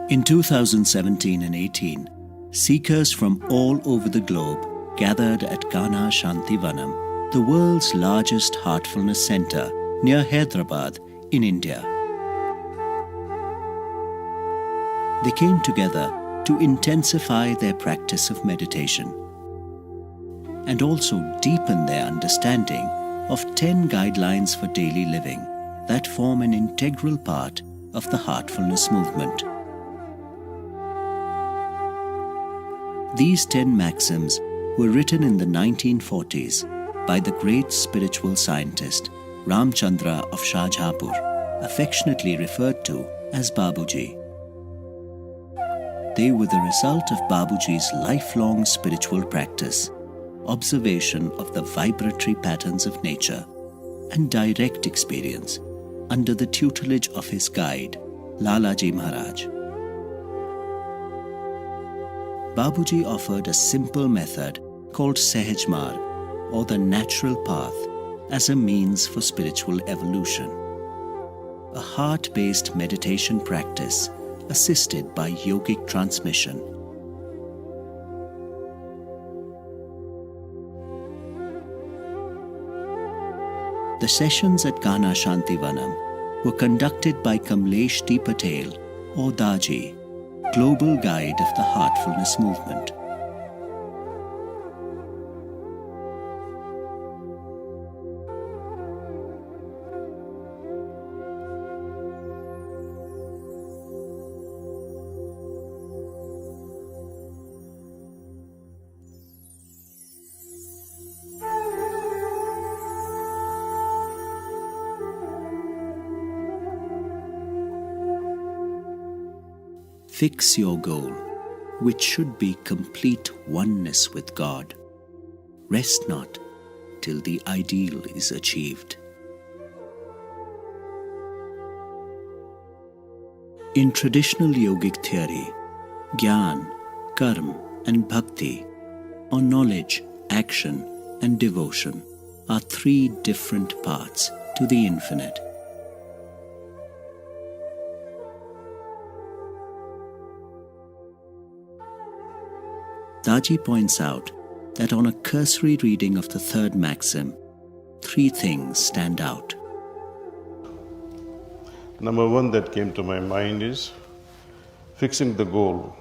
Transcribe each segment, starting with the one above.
In 2017 and 18, seekers from all over the globe gathered at Ghana Shantivanam, the world's largest heartfulness center near Hyderabad in India. They came together to intensify their practice of meditation and also deepen their understanding of 10 guidelines for daily living that form an integral part of the heartfulness movement. These 10 maxims were written in the 1940s by the great spiritual scientist Ramchandra of Shahjahanpur, affectionately referred to as Babuji. They were the result of Babuji's lifelong spiritual practice, observation of the vibratory patterns of nature, and direct experience under the tutelage of his guide, Lalaji Maharaj. Babuji offered a simple method called Sahaj Marg, or the natural path, as a means for spiritual evolution. A heart-based meditation practice assisted by yogic transmission. The sessions at Ghana Shantivanam were conducted by Kamlesh D. Patel, or Daji, global guide of the heartfulness movement. Fix your goal, which should be complete oneness with God. Rest not till the ideal is achieved. In traditional yogic theory, Gyan, Karma, and Bhakti, or knowledge, action, and devotion, are 3 different paths to the infinite. Daji points out that on a cursory reading of the 3rd maxim, 3 things stand out. Number 1 that came to my mind is fixing the goal.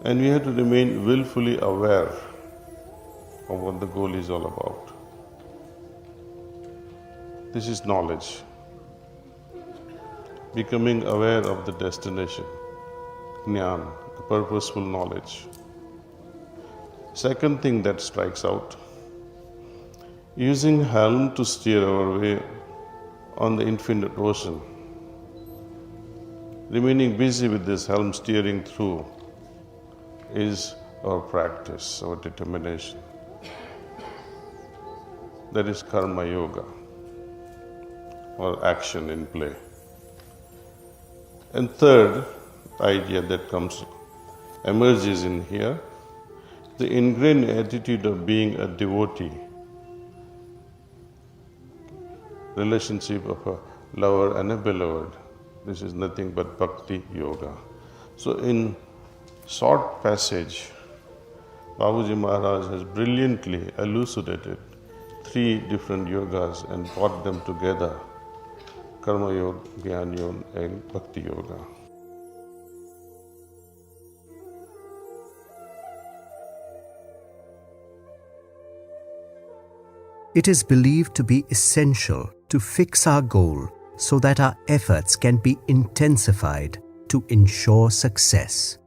And we have to remain willfully aware of what the goal is all about. This is knowledge. Becoming aware of the destination, Gyan, the purposeful knowledge. Second thing that strikes out, using helm to steer our way on the infinite ocean. Remaining busy with this helm steering through is our practice, our determination. That is karma yoga, or action in play. And third idea that emerges in here, the ingrained attitude of being a devotee, relationship of a lover and a beloved. This is nothing but Bhakti yoga. So in short passage, Babuji Maharaj has brilliantly elucidated 3 different yogas and brought them together, Karma Yoga, Gyan Yoga, and Bhakti Yoga. It is believed to be essential to fix our goal so that our efforts can be intensified to ensure success.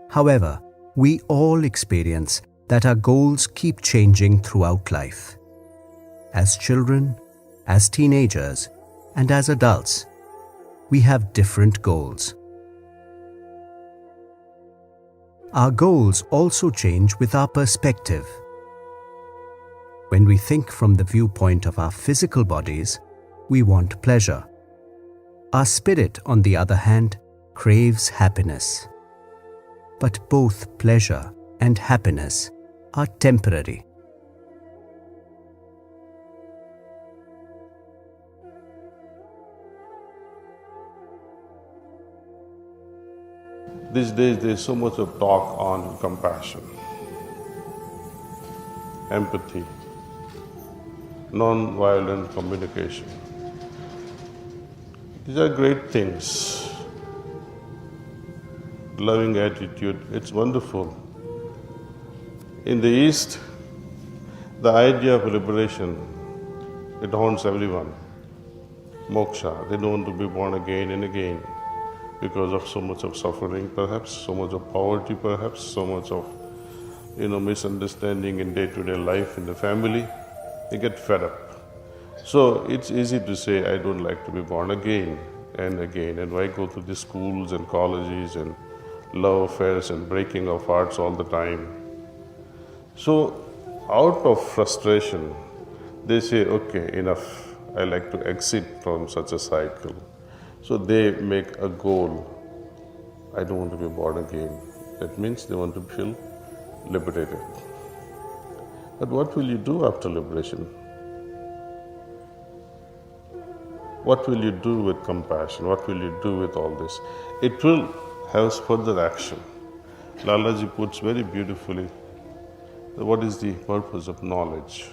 However, we all experience that our goals keep changing throughout life. As children, as teenagers, and as adults, we have different goals. Our goals also change with our perspective. When we think from the viewpoint of our physical bodies, we want pleasure. Our spirit, on the other hand, craves happiness. But both pleasure and happiness are temporary. These days there is so much of talk on compassion, empathy, non-violent communication. These are great things. Loving attitude, it's wonderful. In the East, the idea of liberation, it haunts everyone. Moksha, they don't want to be born again and again because of so much of suffering perhaps, so much of poverty perhaps, so much of misunderstanding in day-to-day life in the family. They get fed up. So it's easy to say, I don't like to be born again and again, and why go to the schools and colleges and love affairs and breaking of hearts all the time. So out of frustration, they say, okay, enough, I like to exit from such a cycle. So they make a goal, I don't want to be born again. That means they want to feel liberated. But what will you do after liberation? What will you do with compassion? What will you do with all this? It will have further action. Lalaji puts very beautifully, what is the purpose of knowledge?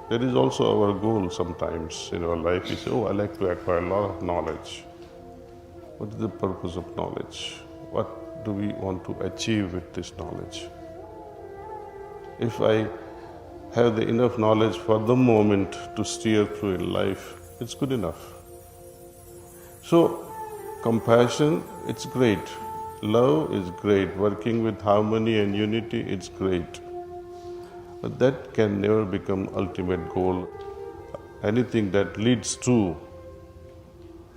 That is also our goal sometimes in our life. We say, I like to acquire a lot of knowledge. What is the purpose of knowledge? What do we want to achieve with this knowledge? If I have the enough knowledge for the moment to steer through in life, it's good enough. So, compassion, it's great. Love is great. Working with harmony and unity, it's great. But that can never become ultimate goal. Anything that leads to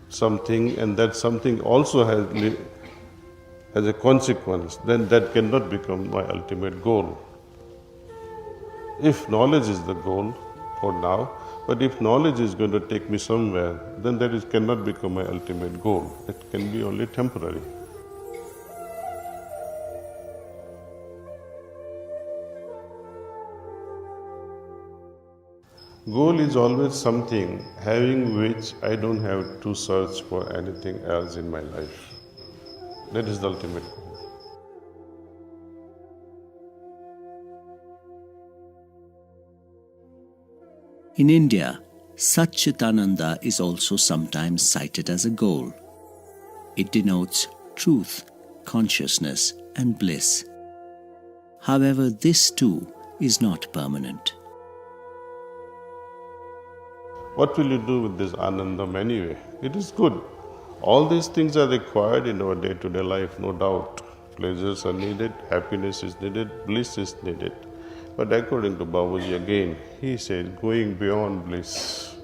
something and that something also has a consequence, then that cannot become my ultimate goal. If knowledge is the goal for now, but if knowledge is going to take me somewhere, then that cannot become my ultimate goal. It can be only temporary. Goal is always something having which I don't have to search for anything else in my life. That is the ultimate goal. In India, Satchitananda is also sometimes cited as a goal. It denotes truth, consciousness, and bliss. However, this too is not permanent. What will you do with this Anandam anyway? It is good. All these things are required in our day-to-day life, no doubt. Pleasures are needed, happiness is needed, bliss is needed. But according to Babuji again, he says going beyond bliss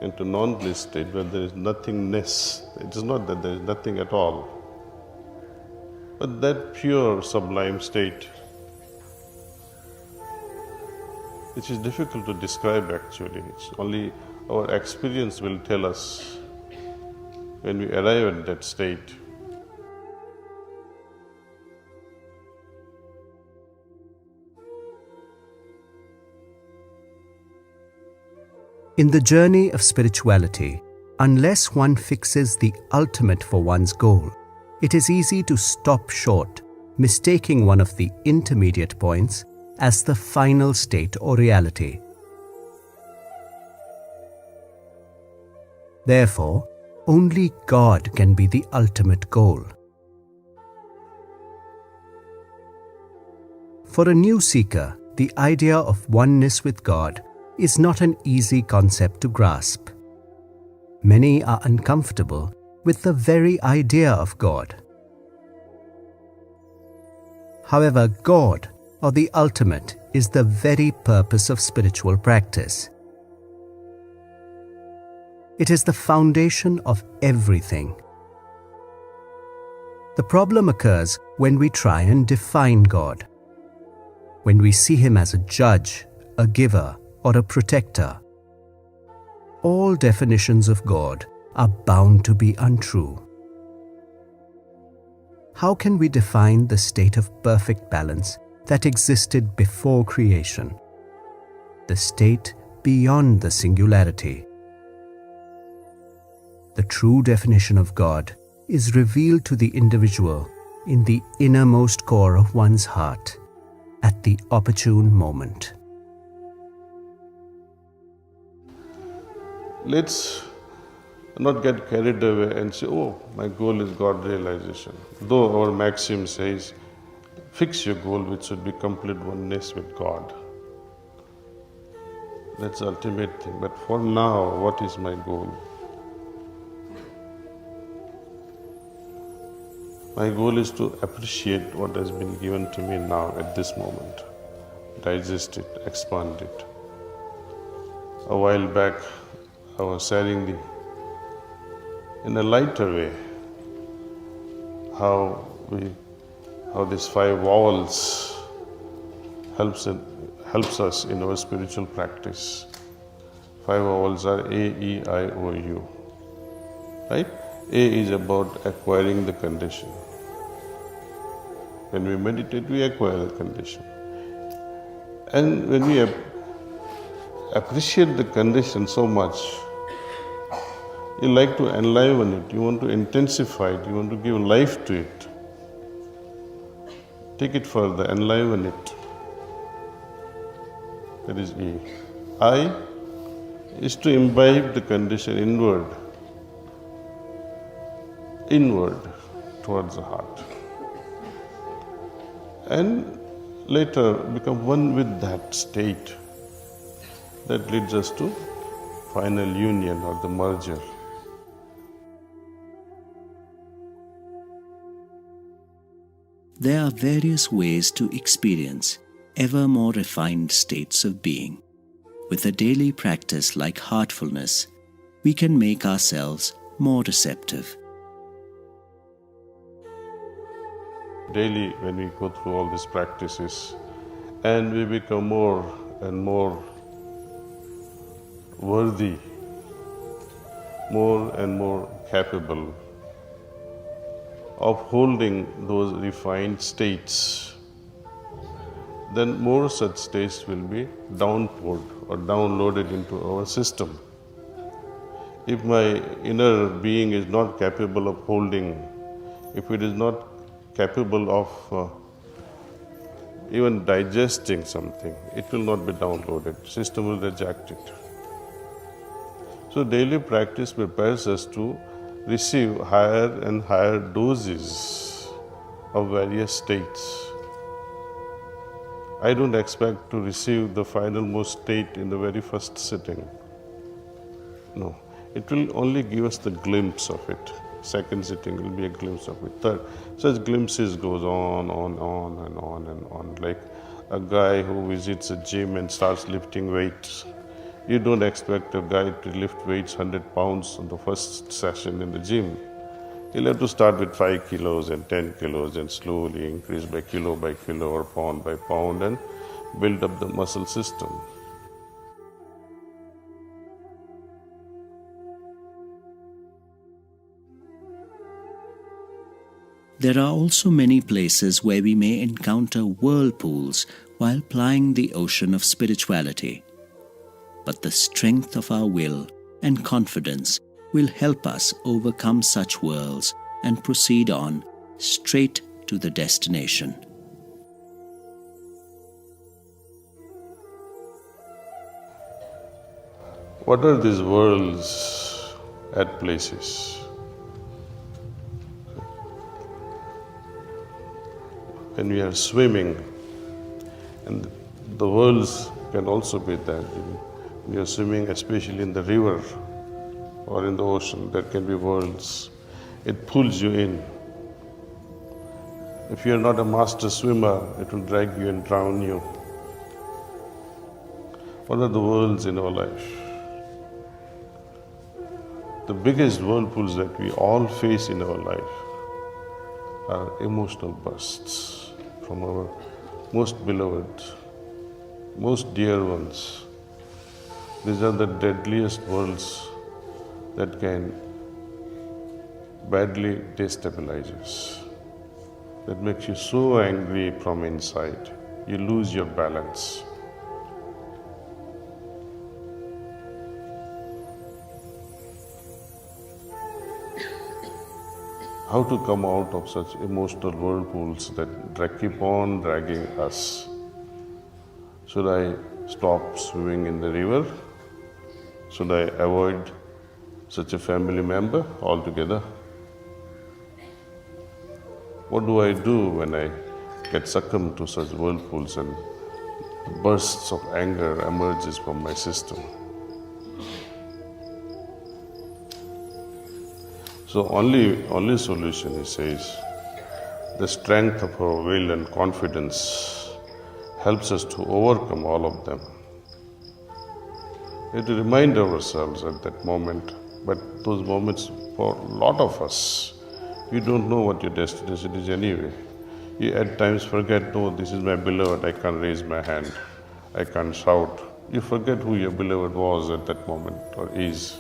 into non-bliss state where there is nothingness. It is not that there is nothing at all, but that pure sublime state, which is difficult to describe actually. It's only our experience will tell us when we arrive at that state. In the journey of spirituality, unless one fixes the ultimate for one's goal, it is easy to stop short, mistaking one of the intermediate points as the final state or reality. Therefore, only God can be the ultimate goal. For a new seeker, the idea of oneness with God is not an easy concept to grasp. Many are uncomfortable with the very idea of God. However, God, or the ultimate, is the very purpose of spiritual practice. It is the foundation of everything. The problem occurs when we try and define God, when we see Him as a judge, a giver, or a protector. All definitions of God are bound to be untrue. How can we define the state of perfect balance that existed before creation, the state beyond the singularity? The true definition of God is revealed to the individual in the innermost core of one's heart at the opportune moment. Let's not get carried away and say, oh, my goal is God realization. Though our maxim says, fix your goal which should be complete oneness with God. That's the ultimate thing. But for now, what is my goal? My goal is to appreciate what has been given to me now at this moment. Digest it, expand it. A while back, I was sharing in a lighter way how these 5 vowels helps us in our spiritual practice. 5 vowels are A, E, I, O, U. Right? A is about acquiring the condition. When we meditate, we acquire the condition. And when we appreciate the condition so much, you like to enliven it, you want to intensify it, you want to give life to it. Take it further, enliven it. That is E. I is to imbibe the condition inward towards the heart. And later become one with that state that leads us to final union or the merger. There are various ways to experience ever more refined states of being. With a daily practice like heartfulness, we can make ourselves more receptive. Daily, when we go through all these practices and we become more and more worthy, more and more capable of holding those refined states, then more such states will be downpoured or downloaded into our system. If my inner being is not capable of holding, if it is not capable of even digesting something, it will not be downloaded. System will reject it. So daily practice prepares us to receive higher and higher doses of various states. I don't expect to receive the finalmost state in the very first sitting. No, it will only give us the glimpse of it. Second sitting will be a glimpse of it. Third, such glimpses goes on and on. Like a guy who visits a gym and starts lifting weights. You don't expect a guy to lift weights 100 pounds on the first session in the gym. He'll have to start with 5 kilos and 10 kilos and slowly increase by kilo or pound by pound and build up the muscle system. There are also many places where we may encounter whirlpools while plying the ocean of spirituality. But the strength of our will and confidence will help us overcome such whirls and proceed on straight to the destination. What are these whirls at places? When we are swimming, and the whirls can also be that. When you are swimming, especially in the river or in the ocean, there can be whirls. It pulls you in. If you are not a master swimmer, it will drag you and drown you. What are the whirls in our life? The biggest whirlpools that we all face in our life are emotional bursts from our most beloved, most dear ones. These are the deadliest whirls that can badly destabilize us. That makes you so angry from inside. You lose your balance. how to come out of such emotional whirlpools that keep on dragging us. Should I stop swimming in the river? Should I avoid such a family member altogether? What do I do when I get succumbed to such whirlpools and bursts of anger emerges from my system? So only solution, he says, the strength of our will and confidence helps us to overcome all of them. We have to remind ourselves at that moment, but those moments for a lot of us, you don't know what your destination is anyway. You at times forget, no, this is my beloved, I can't raise my hand, I can't shout. You forget who your beloved was at that moment or is.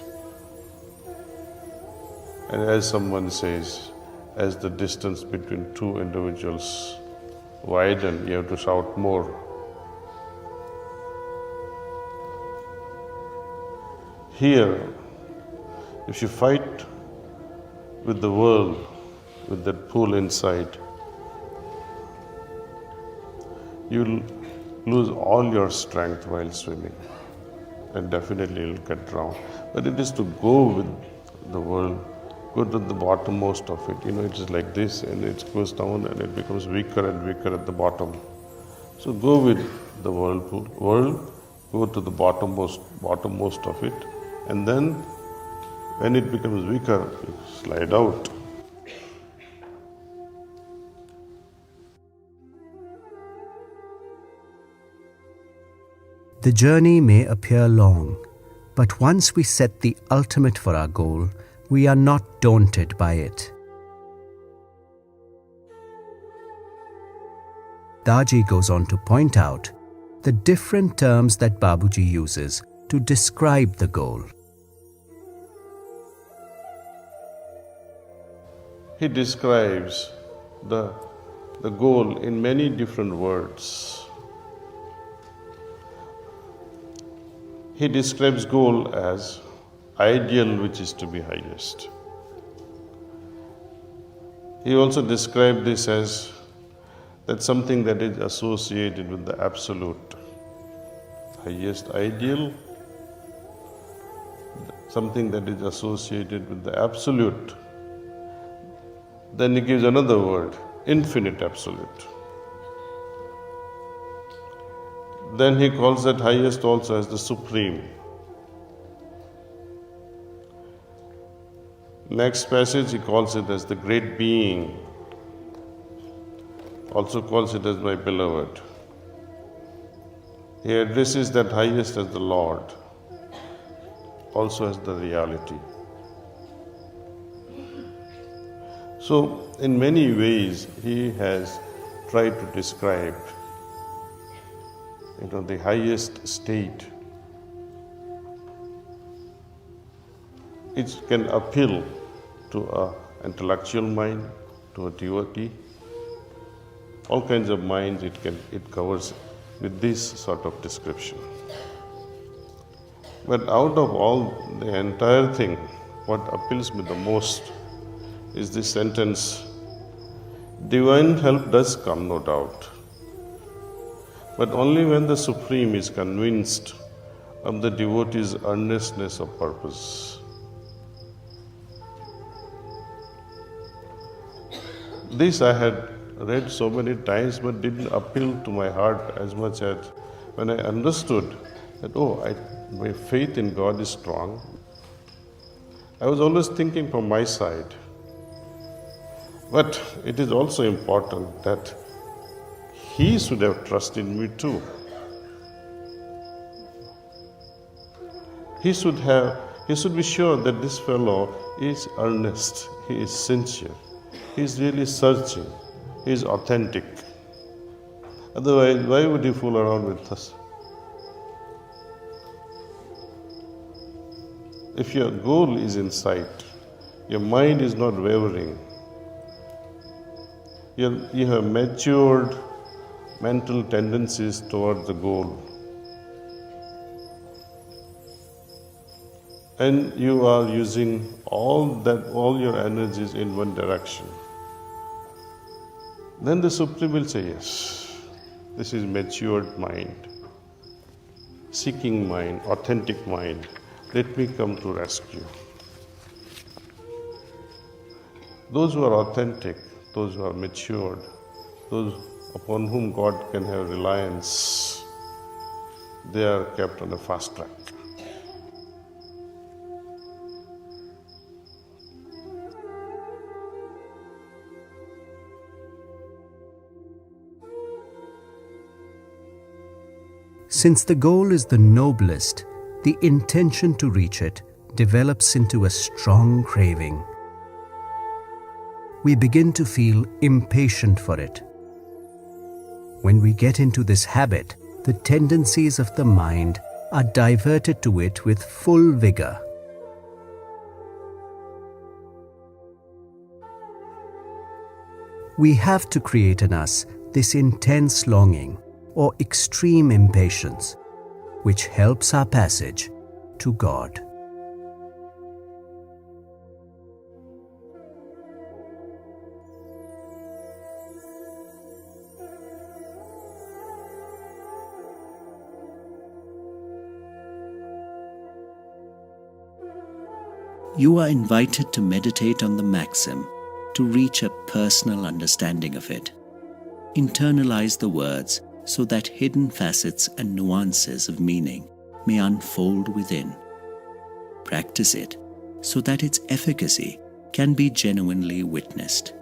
And as someone says, as the distance between two individuals widen, you have to shout more. Here, if you fight with the world, with that pool inside, you'll lose all your strength while swimming, and definitely you'll get drowned. But it is to go with the world, go to the bottommost of it. It is like this, and it goes down and it becomes weaker and weaker at the bottom. So go with the world, go to the bottommost of it, and then when it becomes weaker, you slide out. The journey may appear long, but once we set the ultimate for our goal, we are not daunted by it. Daji goes on to point out the different terms that Babuji uses to describe the goal. He describes the goal in many different words. He describes goal as ideal, which is to be highest. He also described this as that something that is associated with the absolute. Highest ideal, something that is associated with the absolute. Then he gives another word, infinite absolute. Then he calls that highest also as the supreme. Next passage he calls it as the great being. Also calls it as my beloved. He addresses that highest as the Lord, also as the reality. So in many ways he has tried to describe the highest state. It can appeal to an intellectual mind, to a devotee, all kinds of minds it covers with this sort of description. But out of all the entire thing, what appeals me the most is this sentence, divine help does come, no doubt, but only when the Supreme is convinced of the devotee's earnestness of purpose. This I had read so many times but didn't appeal to my heart as much as when I understood that, my faith in God is strong. I was always thinking from my side. But it is also important that he should have trust in me too. He should be sure that this fellow is earnest, he is sincere, he is really searching, he is authentic. Otherwise, why would he fool around with us? If your goal is in sight, your mind is not wavering, you have matured mental tendencies towards the goal. and you are using all your energies in one direction, then the Supreme will say, yes, this is matured mind, seeking mind, authentic mind. Let me come to rescue. Those who are authentic, those who are matured, those upon whom God can have reliance, they are kept on a fast track. Since the goal is the noblest, the intention to reach it develops into a strong craving. We begin to feel impatient for it. When we get into this habit, the tendencies of the mind are diverted to it with full vigor. We have to create in us this intense longing or extreme impatience, which helps our passage to God. You are invited to meditate on the maxim to reach a personal understanding of it. Internalize the words so that hidden facets and nuances of meaning may unfold within. Practice it so that its efficacy can be genuinely witnessed.